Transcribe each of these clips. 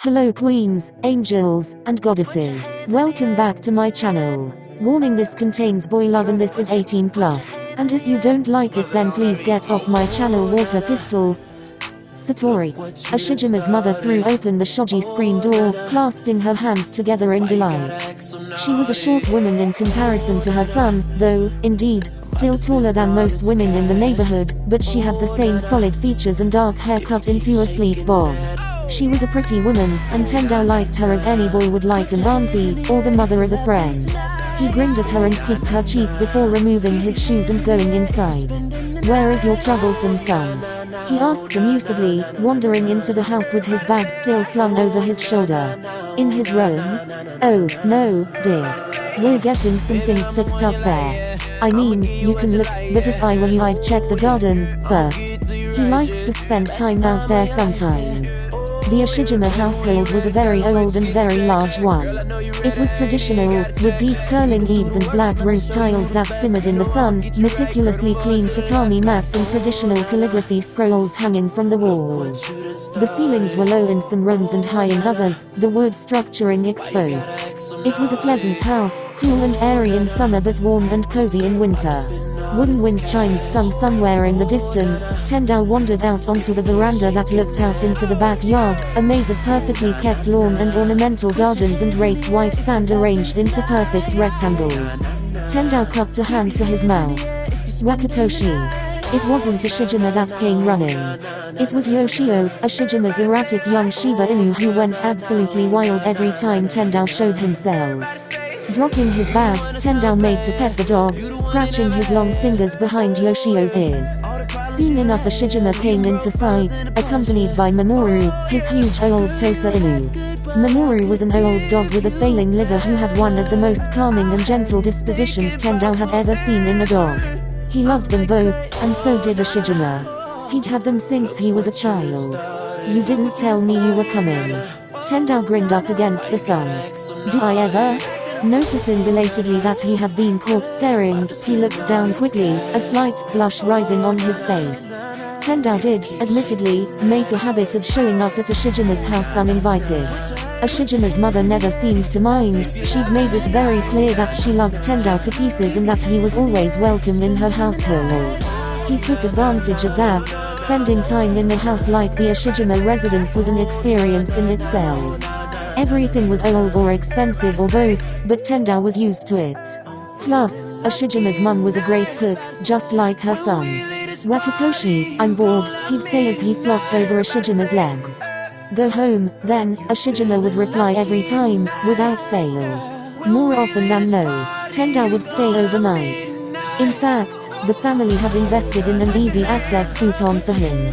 Hello queens, angels, and goddesses. Welcome back to my channel. Warning, this contains boy love and this is 18+. And if you don't like it then please get off my channel. Water pistol. Satori. Ashijima's mother threw open the shoji screen door, clasping her hands together in delight. She was a short woman in comparison to her son, though, indeed, still taller than most women in the neighborhood, but she had the same solid features and dark hair cut into a sleek bob. She was a pretty woman, and Tendao liked her as any boy would like an auntie, or the mother of a friend. He grinned at her and kissed her cheek before removing his shoes and going inside. "Where is your troublesome son?" he asked amusedly, wandering into the house with his bag still slung over his shoulder. "In his room?" "Oh, no, dear. We're getting some things fixed up there. I mean, you can look, but if I were you I'd check the garden first. He likes to spend time out there sometimes." The Ashijima household was a very old and very large one. It was traditional, with deep curling eaves and black roof tiles that simmered in the sun, meticulously cleaned tatami mats and traditional calligraphy scrolls hanging from the walls. The ceilings were low in some rooms and high in others, the wood structuring exposed. It was a pleasant house, cool and airy in summer but warm and cozy in winter. Wooden wind chimes sung somewhere in the distance. Tendao wandered out onto the veranda that looked out into the backyard, a maze of perfectly kept lawn and ornamental gardens and raked white sand arranged into perfect rectangles. Tendao cupped a hand to his mouth. Wakatoshi. It wasn't Ashijima that came running. It was Yoshio, Ashijima's erratic young Shiba Inu who went absolutely wild every time Tendao showed himself. Dropping his bag, Tendao made to pet the dog, scratching his long fingers behind Yoshio's ears. Soon enough Ashijima came into sight, accompanied by Mamoru, his huge old Tosa Inu. Mamoru was an old dog with a failing liver who had one of the most calming and gentle dispositions Tendao had ever seen in a dog. He loved them both, and so did Ashijima. He'd had them since he was a child. "You didn't tell me you were coming." Tendao grinned up against the sun. "Did I ever?" Noticing belatedly that he had been caught staring, he looked down quickly, a slight blush rising on his face. Tendao did, admittedly, make a habit of showing up at Ashijima's house uninvited. Ashijima's mother never seemed to mind. She'd made it very clear that she loved Tendao to pieces and that he was always welcome in her household. He took advantage of that. Spending time in the house like the Ashijima residence was an experience in itself. Everything was old or expensive or both, but Tendao was used to it. Plus, Ashijima's mum was a great cook, just like her son. "Wakatoshi, I'm bored," he'd say as he flopped over Ashijima's legs. "Go home, then," Ashijima would reply every time, without fail. More often than no, Tendao would stay overnight. In fact, the family had invested in an easy access futon for him.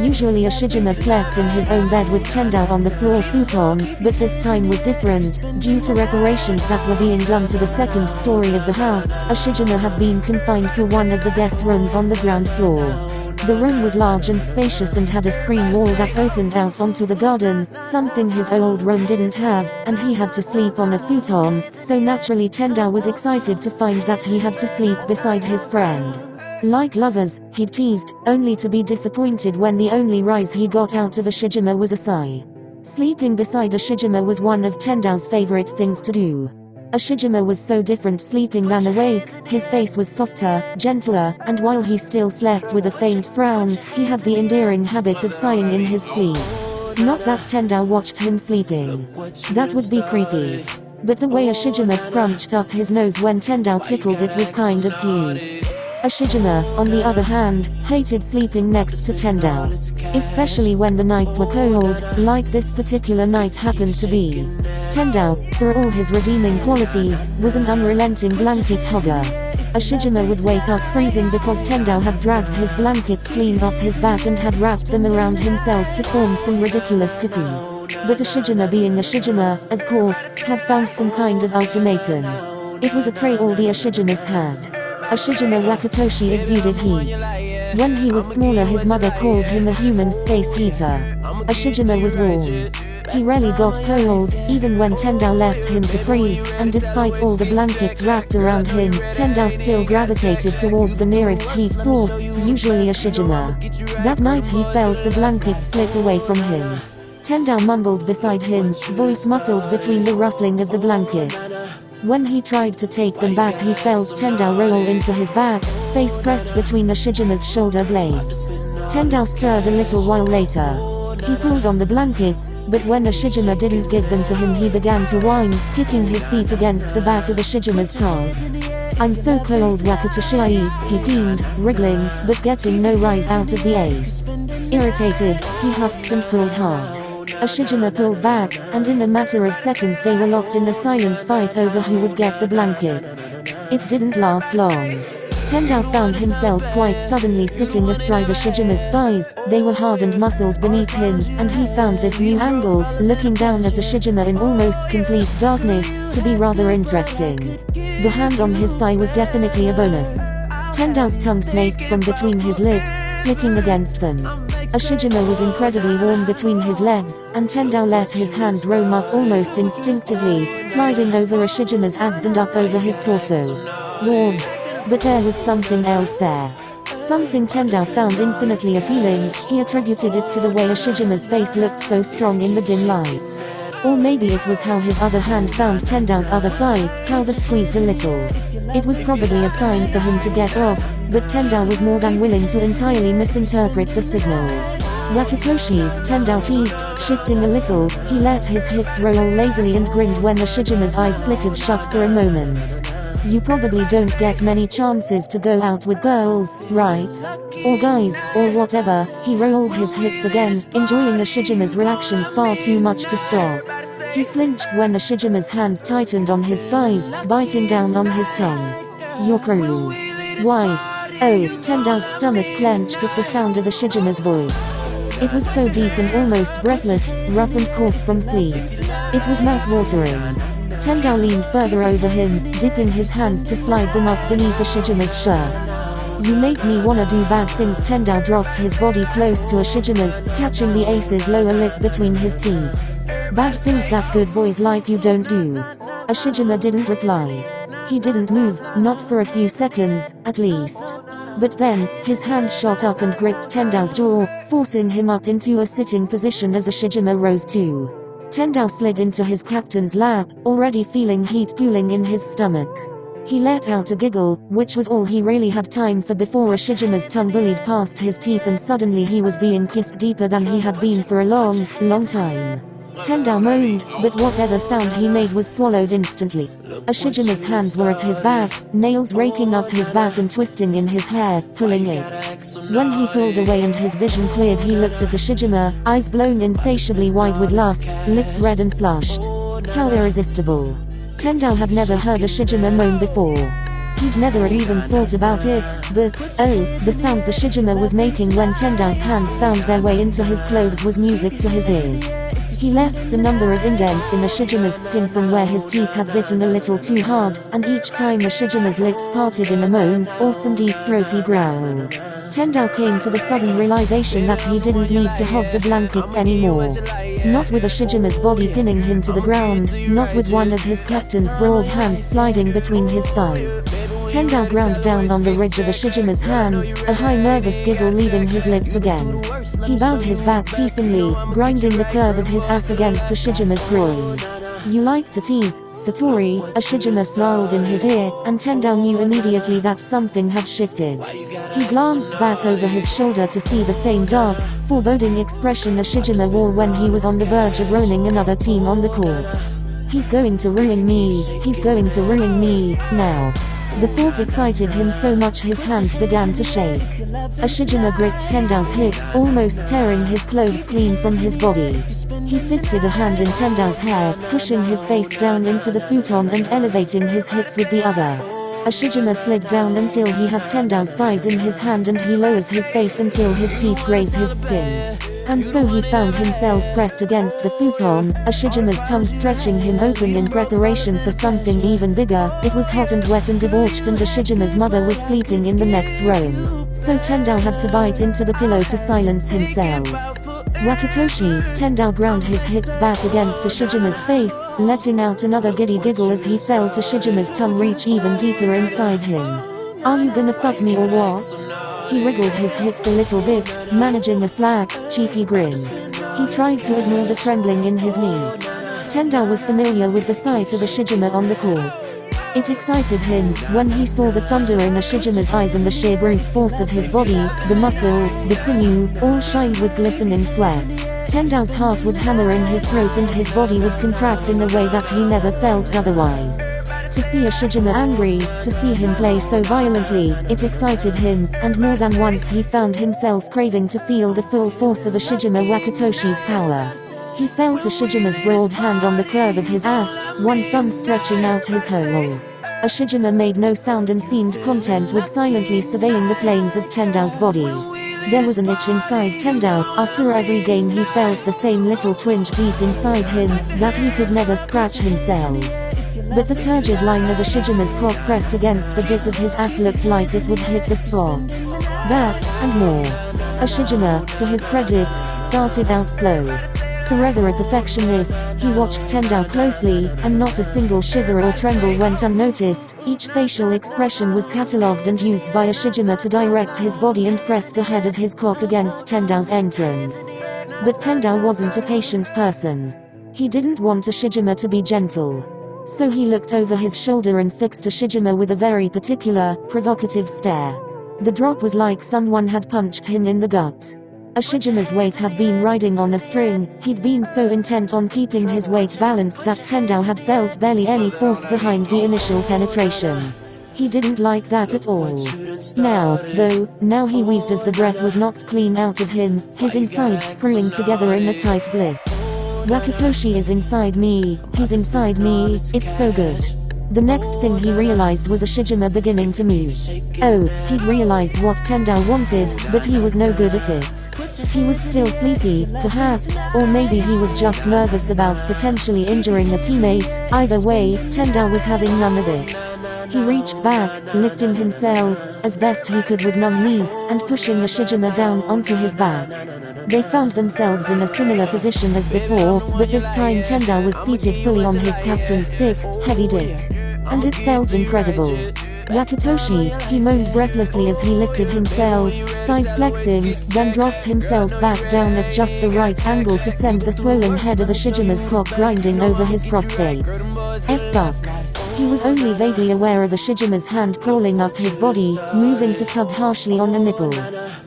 Usually Ashijima slept in his own bed with Tendao on the floor futon, but this time was different. Due to reparations that were being done to the second story of the house, Ashijima had been confined to one of the guest rooms on the ground floor. The room was large and spacious and had a screen wall that opened out onto the garden, something his old room didn't have, and he had to sleep on a futon, so naturally Tendao was excited to find that he had to sleep beside his friend. Like lovers, he'd teased, only to be disappointed when the only rise he got out of Ashijima was a sigh. Sleeping beside Ashijima was one of Tendao's favorite things to do. Ashijima was so different sleeping than awake. His face was softer, gentler, and while he still slept with a faint frown, he had the endearing habit of sighing in his sleep. Not that Tendao watched him sleeping. That would be creepy. But the way Ashijima scrunched up his nose when Tendao tickled it was kind of cute. Ashijima, on the other hand, hated sleeping next to Tendao. Especially when the nights were cold, like this particular night happened to be. Tendao, for all his redeeming qualities, was an unrelenting blanket hogger. Ashijima would wake up freezing because Tendao had dragged his blankets clean off his back and had wrapped them around himself to form some ridiculous cocoon. But Ashijima, being Ashijima, of course, had found some kind of ultimatum. It was a tray all the Ashijimas had. Ashijima Wakatoshi exuded heat. When he was smaller his mother called him a human space heater. Ashijima was warm. He rarely got cold, even when Tendao left him to freeze, and despite all the blankets wrapped around him, Tendao still gravitated towards the nearest heat source, usually Ashijima. That night he felt the blankets slip away from him. Tendao mumbled beside him, voice muffled between the rustling of the blankets. When he tried to take them back, he felt Tendao roll into his back, face pressed between Ashijima's shoulder blades. Tendao stirred a little while later. He pulled on the blankets, but when Ashijima didn't give them to him, he began to whine, kicking his feet against the back of Ashijima's calves. "I'm so cold, Wakatashii," he keened, wriggling, but getting no rise out of the ace. Irritated, he huffed and pulled hard. Ashijima pulled back, and in a matter of seconds they were locked in a silent fight over who would get the blankets. It didn't last long. Tendao found himself quite suddenly sitting astride Ashijima's thighs. They were hard and muscled beneath him, and he found this new angle, looking down at Ashijima in almost complete darkness, to be rather interesting. The hand on his thigh was definitely a bonus. Tendao's tongue snaked from between his lips, flicking against them. Ashijima was incredibly warm between his legs, and Tendao let his hands roam up almost instinctively, sliding over Ashijima's abs and up over his torso. Warm. But there was something else there. Something Tendao found infinitely appealing. He attributed it to the way Ashijima's face looked so strong in the dim light. Or maybe it was how his other hand found Tendao's other thigh, how they squeezed a little. It was probably a sign for him to get off, but Tendao was more than willing to entirely misinterpret the signal. "Wakatoshi," Tendao teased, shifting a little. He let his hips roll lazily and grinned when Ashijima's eyes flickered shut for a moment. "You probably don't get many chances to go out with girls, right? Or guys, or whatever." He rolled his hips again, enjoying Ashijima's reactions far too much to stop. He flinched when Ashijima's hands tightened on his thighs, biting down on his tongue. "You're cruel." "Why?" "Oh," Tendao's stomach clenched at the sound of Ashijima's voice. It was so deep and almost breathless, rough and coarse from sleep. It was mouth-watering. Tendao leaned further over him, dipping his hands to slide them up beneath Ashijima's shirt. "You make me wanna do bad things." Tendao dropped his body close to Ashijima's, catching the ace's lower lip between his teeth. "Bad things that good boys like you don't do." Ashijima didn't reply. He didn't move, not for a few seconds, at least. But then, his hand shot up and gripped Tendao's jaw, forcing him up into a sitting position as Ashijima rose too. Tendao slid into his captain's lap, already feeling heat pooling in his stomach. He let out a giggle, which was all he really had time for before Ashijima's tongue bullied past his teeth and suddenly he was being kissed deeper than he had been for a long, long time. Tendao moaned, but whatever sound he made was swallowed instantly. Ashijima's hands were at his back, nails raking up his back and twisting in his hair, pulling it. When he pulled away and his vision cleared, he looked at Ashijima, eyes blown insatiably wide with lust, lips red and flushed. How irresistible. Tendao had never heard Ashijima moan before. He'd never even thought about it, but, oh, the sounds Ashijima was making when Tendao's hands found their way into his clothes was music to his ears. He left a number of indents in Ashijima's skin from where his teeth had bitten a little too hard, and each time Ashijima's lips parted in a moan, or some deep throaty growl. Tendao came to the sudden realization that he didn't need to hog the blankets anymore. Not with Ashijima's body pinning him to the ground, not with one of his captain's broad hands sliding between his thighs. Tendao ground down on the ridge of Ashijima's hands, a high nervous giggle leaving his lips again. He bowed his back teasingly, grinding the curve of his ass against Ashijima's groin. "You like to tease, Satori," Ashijima snarled in his ear, and Tendao knew immediately that something had shifted. He glanced back over his shoulder to see the same dark, foreboding expression Ashijima wore when he was on the verge of rolling another team on the court. "He's going to ruin me, he's going to ruin me, now." The thought excited him so much his hands began to shake. Ashijima gripped Tendao's hip, almost tearing his clothes clean from his body. He fisted a hand in Tendao's hair, pushing his face down into the futon and elevating his hips with the other. Ashijima slid down until he had Tendao's thighs in his hand and he lowers his face until his teeth graze his skin. And so he found himself pressed against the futon, Ashijima's tongue stretching him open in preparation for something even bigger. It was hot and wet and debauched and Ashijima's mother was sleeping in the next room. So Tendao had to bite into the pillow to silence himself. "Wakatoshi," Tendao ground his hips back against Ashijima's face, letting out another giddy giggle as he felt Ashijima's tongue reach even deeper inside him. "Are you gonna fuck me or what?" He wriggled his hips a little bit, managing a slack, cheeky grin. He tried to ignore the trembling in his knees. Tendao was familiar with the sight of Ushijima on the court. It excited him, when he saw the thunder in Ushijima's eyes and the sheer brute force of his body, the muscle, the sinew, all shined with glistening sweat. Tendao's heart would hammer in his throat and his body would contract in a way that he never felt otherwise. To see Ushijima angry, to see him play so violently, it excited him, and more than once he found himself craving to feel the full force of Ushijima Wakatoshi's power. He felt Ushijima's broad hand on the curve of his ass, one thumb stretching out his hole. Ushijima made no sound and seemed content with silently surveying the planes of Tendao's body. There was an itch inside Tendao. After every game he felt the same little twinge deep inside him, that he could never scratch himself. But the turgid line of Ushijima's cock pressed against the dip of his ass looked like it would hit the spot. That, and more. Ushijima, to his credit, started out slow. Forever a perfectionist, he watched Tendao closely, and not a single shiver or tremble went unnoticed. Each facial expression was catalogued and used by Ushijima to direct his body and press the head of his cock against Tendao's entrance. But Tendao wasn't a patient person. He didn't want Ushijima to be gentle. So he looked over his shoulder and fixed Ushijima with a very particular, provocative stare. The drop was like someone had punched him in the gut. Ushijima's weight had been riding on a string. He'd been so intent on keeping his weight balanced that Tendao had felt barely any force behind the initial penetration. He didn't like that at all. Now he wheezed as the breath was knocked clean out of him, his insides screwing together in a tight bliss. Wakatoshi is inside me, he's inside me, it's so good. The next thing he realized was Ushijima beginning to move. Oh, he'd realized what Tendao wanted, but he was no good at it. He was still sleepy, perhaps, or maybe he was just nervous about potentially injuring a teammate. Either way, Tendao was having none of it. He reached back, lifting himself, as best he could with numb knees, and pushing Ushijima down onto his back. They found themselves in a similar position as before, but this time Tendao was seated fully on his captain's thick, heavy dick. And it felt incredible. Wakatoshi, he moaned breathlessly as he lifted himself, thighs flexing, then dropped himself back down at just the right angle to send the swollen head of Ushijima's cock grinding over his prostate. Fuck. He was only vaguely aware of Ushijima's hand crawling up his body, moving to tug harshly on a nipple.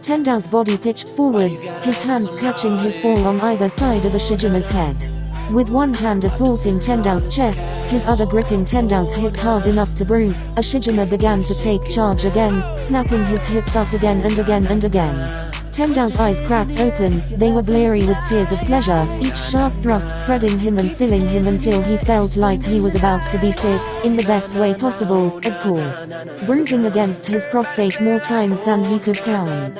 Tendao's body pitched forwards, his hands catching his fall on either side of Ushijima's head. With one hand assaulting Tendao's chest, his other gripping Tendao's hip hard enough to bruise, Ushijima began to take charge again, snapping his hips up again and again and again. Tendao's eyes cracked open, they were bleary with tears of pleasure, each sharp thrust spreading him and filling him until he felt like he was about to be sick, in the best way possible, of course. Bruising against his prostate more times than he could count.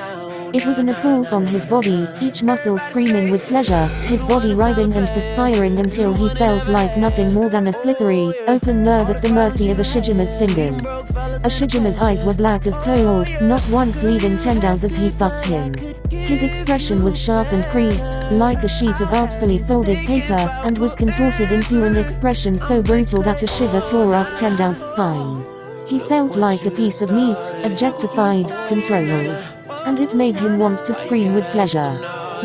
It was an assault on his body, each muscle screaming with pleasure, his body writhing and perspiring until he felt like nothing more than a slippery, open nerve at the mercy of Ushijima's fingers. Ushijima's eyes were black as coal, not once leaving Tendao's as he fucked him. His expression was sharp and creased, like a sheet of artfully folded paper, and was contorted into an expression so brutal that a shiver tore up Tendao's spine. He felt like a piece of meat, objectified, controlled. And it made him want to scream with pleasure.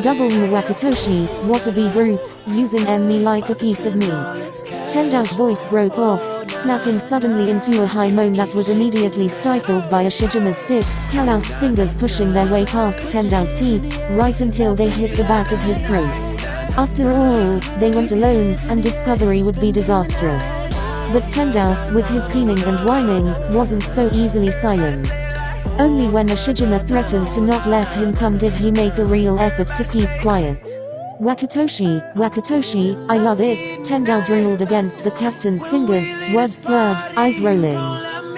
W Wakatoshi, what a brute, using me like a piece of meat. Tendao's voice broke off, snapping suddenly into a high moan that was immediately stifled by Ushijima's thick, calloused fingers pushing their way past Tendao's teeth, right until they hit the back of his throat. After all, they went alone, and discovery would be disastrous. But Tendao, with his keening and whining, wasn't so easily silenced. Only when Ushijima threatened to not let him come did he make a real effort to keep quiet. Wakatoshi, I love it, Tendao drooled against the captain's fingers, words slurred, eyes rolling.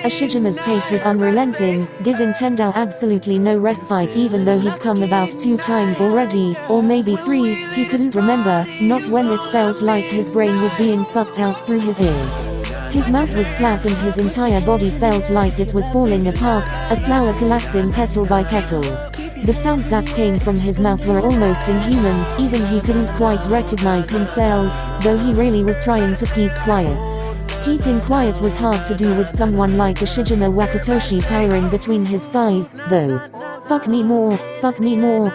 Ushijima's pace was unrelenting, giving Tendao absolutely no respite even though he'd come about 2 times already, or maybe 3, he couldn't remember, not when it felt like his brain was being fucked out through his ears. His mouth was slack and his entire body felt like it was falling apart, a flower collapsing petal by petal. The sounds that came from his mouth were almost inhuman, even he couldn't quite recognize himself, though he really was trying to keep quiet. Keeping quiet was hard to do with someone like Ushijima Wakatoshi powering between his thighs, though. Fuck me more,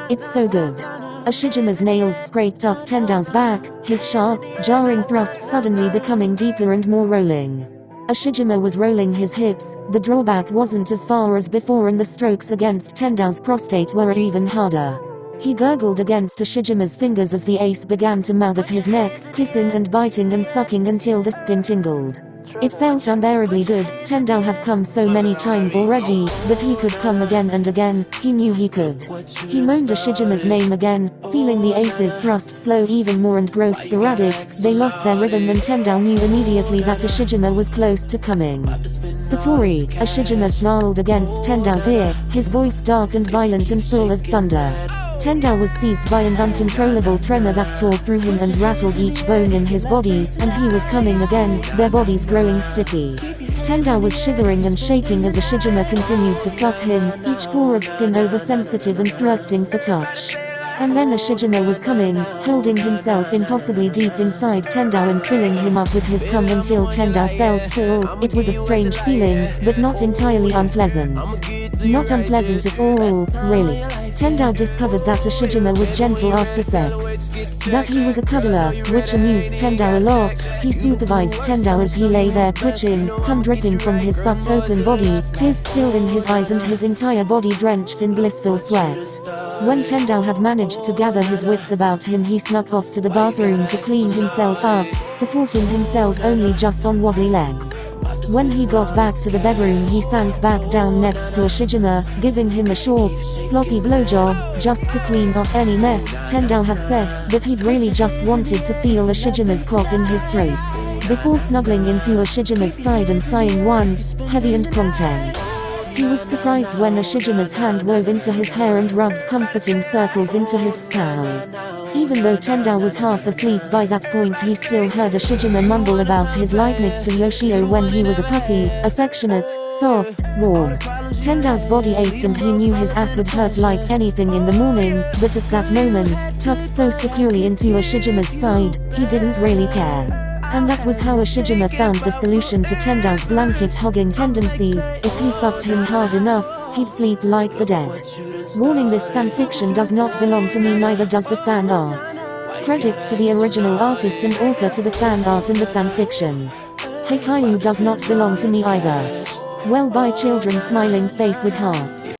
it's so good. Ashijima's nails scraped up Tendao's back, his sharp, jarring thrusts suddenly becoming deeper and more rolling. Ashijima was rolling his hips, the drawback wasn't as far as before and the strokes against Tendao's prostate were even harder. He gurgled against Ashijima's fingers as the ace began to mouth at his neck, kissing and biting and sucking until the skin tingled. It felt unbearably good. Tendao had come so many times already, but he could come again and again. He knew he could. He moaned Ashijima's name again, feeling the ace's thrust slow even more and grow sporadic. They lost their rhythm and Tendao knew immediately that Ashijima was close to coming. Satori, Ashijima snarled against Tendao's ear, his voice dark and violent and full of thunder. Tendao was seized by an uncontrollable tremor that tore through him and rattled each bone in his body, and he was coming again, their bodies growing sticky. Tendao was shivering and shaking as Ashijima continued to pluck him, each pore of skin oversensitive and thrusting for touch. And then Ashijima was coming, holding himself impossibly deep inside Tendao and filling him up with his cum until Tendao felt full. It was a strange feeling, but not entirely unpleasant. Not unpleasant at all, really. Tendao discovered that Ashijima was gentle after sex. That he was a cuddler, which amused Tendao a lot. He supervised Tendao as he lay there twitching, cum dripping from his fucked open body, tears still in his eyes and his entire body drenched in blissful sweat. When Tendao had managed to gather his wits about him, he snuck off to the bathroom to clean himself up, supporting himself only just on wobbly legs. When he got back to the bedroom, he sank back down next to Ashijima, giving him a short, sloppy blowjob, just to clean off any mess. Tendao had said, but he'd really just wanted to feel Ashijima's cock in his throat. Before snuggling into Ashijima's side and sighing once, heavy and content. He was surprised when Ashijima's hand wove into his hair and rubbed comforting circles into his scalp. Even though Tendao was half asleep by that point, he still heard Ashijima mumble about his likeness to Yoshio when he was a puppy, affectionate, soft, warm. Tendao's body ached and he knew his ass would hurt like anything in the morning, but at that moment, tucked so securely into Ashijima's side, he didn't really care. And that was how Ashijima found the solution to Tendao's blanket-hogging tendencies. If he fucked him hard enough, he'd sleep like the dead. Warning: this fanfiction does not belong to me, neither does the fan art. Credits to the original artist and author to the fan art and the fanfiction. Haikyuu does not belong to me either. Well, bye children, smiling face with hearts.